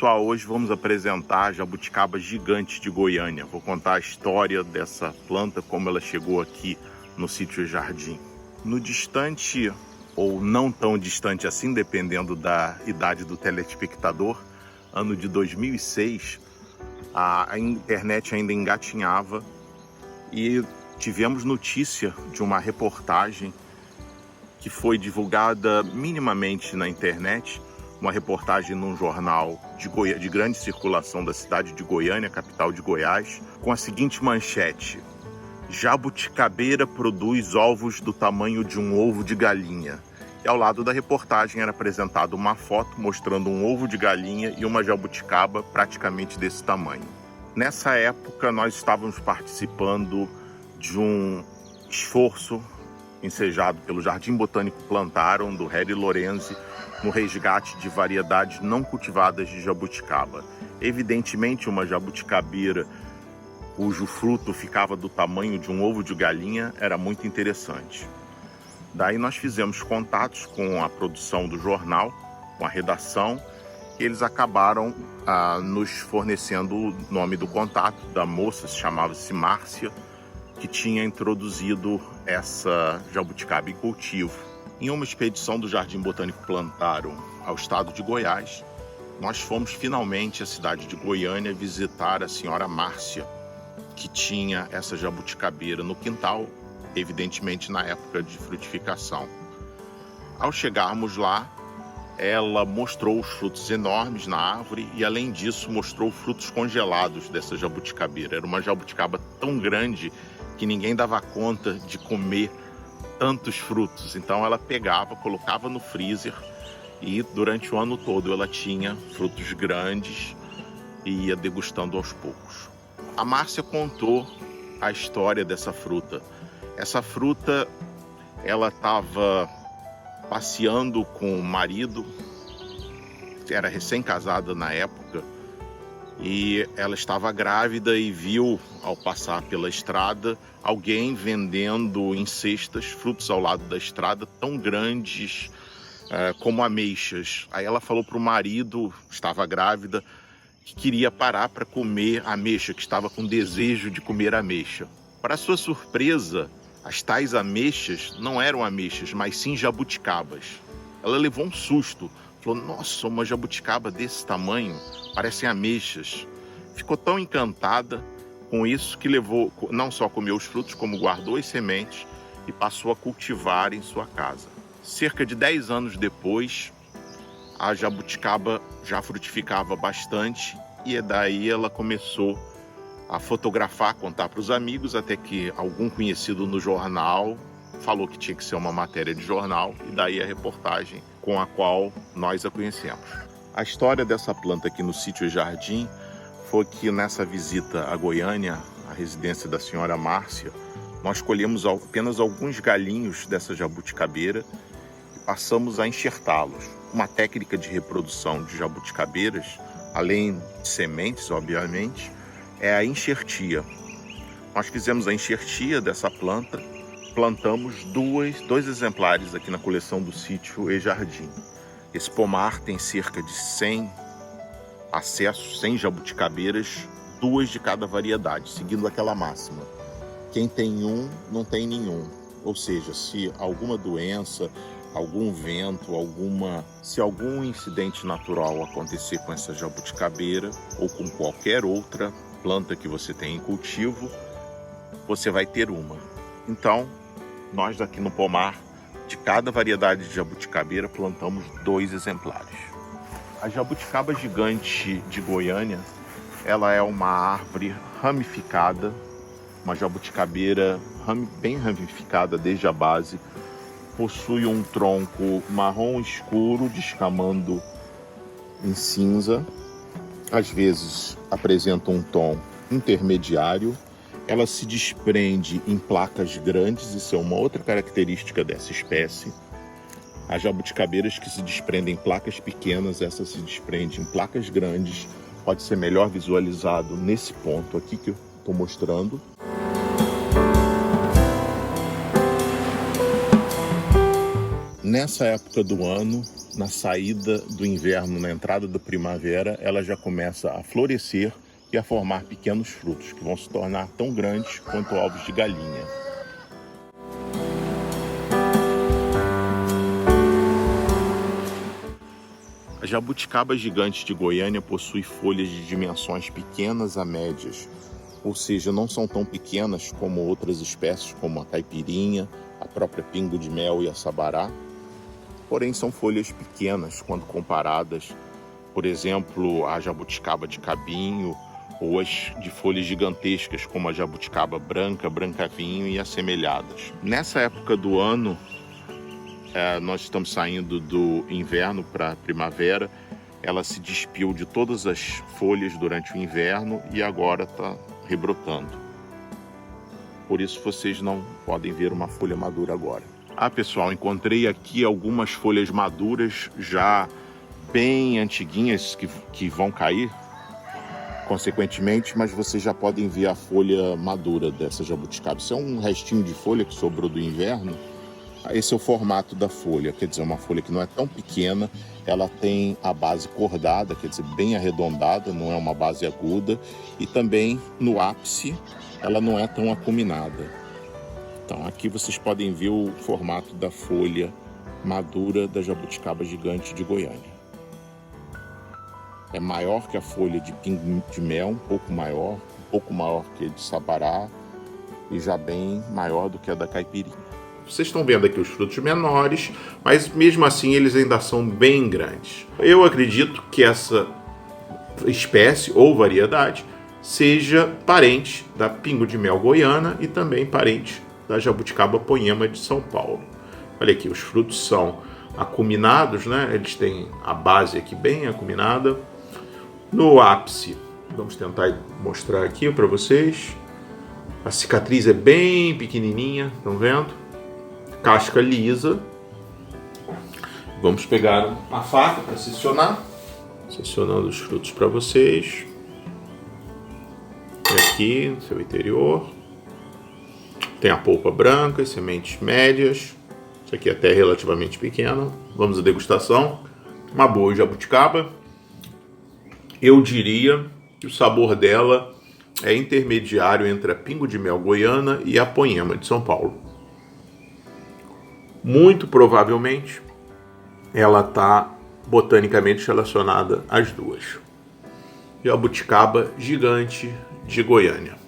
pessoal, hoje vamos apresentar a jabuticaba gigante de Goiânia. Vou contar a história dessa planta, como ela chegou aqui no sítio Jardim. No distante, ou não tão distante assim, dependendo da idade do telespectador, ano de 2006, a internet ainda engatinhava e tivemos notícia de uma reportagem que foi divulgada minimamente na internet, uma reportagem num jornal de grande circulação da cidade de Goiânia, capital de Goiás, com a seguinte manchete: jabuticabeira produz ovos do tamanho de um ovo de galinha. E ao lado da reportagem era apresentada uma foto mostrando um ovo de galinha e uma jabuticaba praticamente desse tamanho. Nessa época nós estávamos participando de um esforço ensejado pelo Jardim Botânico Plantarum, do Hélio Lorenzi, no resgate de variedades não cultivadas de jabuticaba. Evidentemente, uma jabuticabeira cujo fruto ficava do tamanho de um ovo de galinha era muito interessante. Daí nós fizemos contatos com a produção do jornal, com a redação, e eles acabaram nos fornecendo o nome do contato da moça, chamava-se Márcia, que tinha introduzido essa jabuticaba em cultivo. Em uma expedição do Jardim Botânico Plantarum ao estado de Goiás, nós fomos finalmente à cidade de Goiânia visitar a senhora Márcia, que tinha essa jabuticabeira no quintal, evidentemente na época de frutificação. Ao chegarmos lá, ela mostrou os frutos enormes na árvore e, além disso, mostrou frutos congelados dessa jabuticabeira. Era uma jabuticaba tão grande que ninguém dava conta de comer tantos frutos. Então ela pegava, colocava no freezer e durante o ano todo ela tinha frutos grandes e ia degustando aos poucos. A Márcia contou a história dessa fruta. Essa fruta, ela estava passeando com o marido, era recém-casada na época, e ela estava grávida e viu, ao passar pela estrada, alguém vendendo em cestas frutos ao lado da estrada tão grandes como ameixas. Aí ela falou para o marido, estava grávida, que queria parar para comer ameixa, que estava com desejo de comer ameixa. Para sua surpresa, as tais ameixas não eram ameixas, mas sim jabuticabas. Ela levou um susto, falou: nossa, uma jabuticaba desse tamanho, parecem ameixas. Ficou tão encantada com isso que levou, não só comeu os frutos, como guardou as sementes e passou a cultivar em sua casa. Cerca de 10 anos depois, a jabuticaba já frutificava bastante e daí ela começou a fotografar, contar para os amigos, até que algum conhecido no jornal falou que tinha que ser uma matéria de jornal, e daí a reportagem com a qual nós a conhecemos. A história dessa planta aqui no sítio Jardim foi que nessa visita a Goiânia, à residência da senhora Márcia, nós colhemos apenas alguns galinhos dessa jabuticabeira e passamos a enxertá-los. Uma técnica de reprodução de jabuticabeiras, além de sementes, obviamente, é a enxertia. Nós fizemos a enxertia dessa planta, plantamos dois exemplares aqui na coleção do sítio e Jardim. Esse pomar tem cerca de 100 acessos, 100 jabuticabeiras, 2 de cada variedade, seguindo aquela máxima: quem tem um, não tem nenhum. Ou seja, se alguma doença, algum vento, se algum incidente natural acontecer com essa jabuticabeira ou com qualquer outra planta que você tem em cultivo, você vai ter uma. Então, nós aqui no pomar, de cada variedade de jabuticabeira, plantamos 2 exemplares. A jabuticaba gigante de Goiânia, ela é uma árvore ramificada, uma jabuticabeira bem ramificada desde a base, possui um tronco marrom escuro descamando em cinza, às vezes apresenta um tom intermediário. Ela se desprende em placas grandes, isso é uma outra característica dessa espécie. As jabuticabeiras que se desprendem em placas pequenas, essa se desprende em placas grandes. Pode ser melhor visualizado nesse ponto aqui que eu estou mostrando. Nessa época do ano, na saída do inverno, na entrada da primavera, ela já começa a florescer e a formar pequenos frutos, que vão se tornar tão grandes quanto ovos de galinha. A jabuticaba gigante de Goiânia possui folhas de dimensões pequenas a médias, ou seja, não são tão pequenas como outras espécies, como a caipirinha, a própria pingo de mel e a sabará. Porém, são folhas pequenas quando comparadas, por exemplo, à jabuticaba de cabinho ou as de folhas gigantescas, como a jabuticaba branca, branca-vinho e assemelhadas. Nessa época do ano, nós estamos saindo do inverno para a primavera. Ela se despiu de todas as folhas durante o inverno e agora está rebrotando. Por isso vocês não podem ver uma folha madura agora. Pessoal, encontrei aqui algumas folhas maduras já bem antiguinhas que vão cair consequentemente, mas vocês já podem ver a folha madura dessa jabuticaba. Isso é um restinho de folha que sobrou do inverno. Esse é o formato da folha, quer dizer, uma folha que não é tão pequena, ela tem a base cordada, quer dizer, bem arredondada, não é uma base aguda, e também no ápice ela não é tão acuminada. Então aqui vocês podem ver o formato da folha madura da jabuticaba gigante de Goiânia. É maior que a folha de pingo de mel, um pouco maior que a de sabará e já bem maior do que a da caipirinha. Vocês estão vendo aqui os frutos menores, mas mesmo assim eles ainda são bem grandes. Eu acredito que essa espécie ou variedade seja parente da pingo de mel goiana e também parente da jabuticaba poema de São Paulo. Olha aqui, os frutos são acuminados, né? Eles têm a base aqui bem acuminada. No ápice, vamos tentar mostrar aqui para vocês. A cicatriz é bem pequenininha, estão vendo? Casca lisa. Vamos pegar uma faca para seccionar. Seccionando os frutos para vocês. E aqui, seu interior. Tem a polpa branca, as sementes médias. Isso aqui até é relativamente pequeno. Vamos à degustação. Uma boa jabuticaba. Eu diria que o sabor dela é intermediário entre a pingo de mel goiana e a poema de São Paulo. Muito provavelmente ela está botanicamente relacionada às duas. Jabuticaba gigante de Goiânia.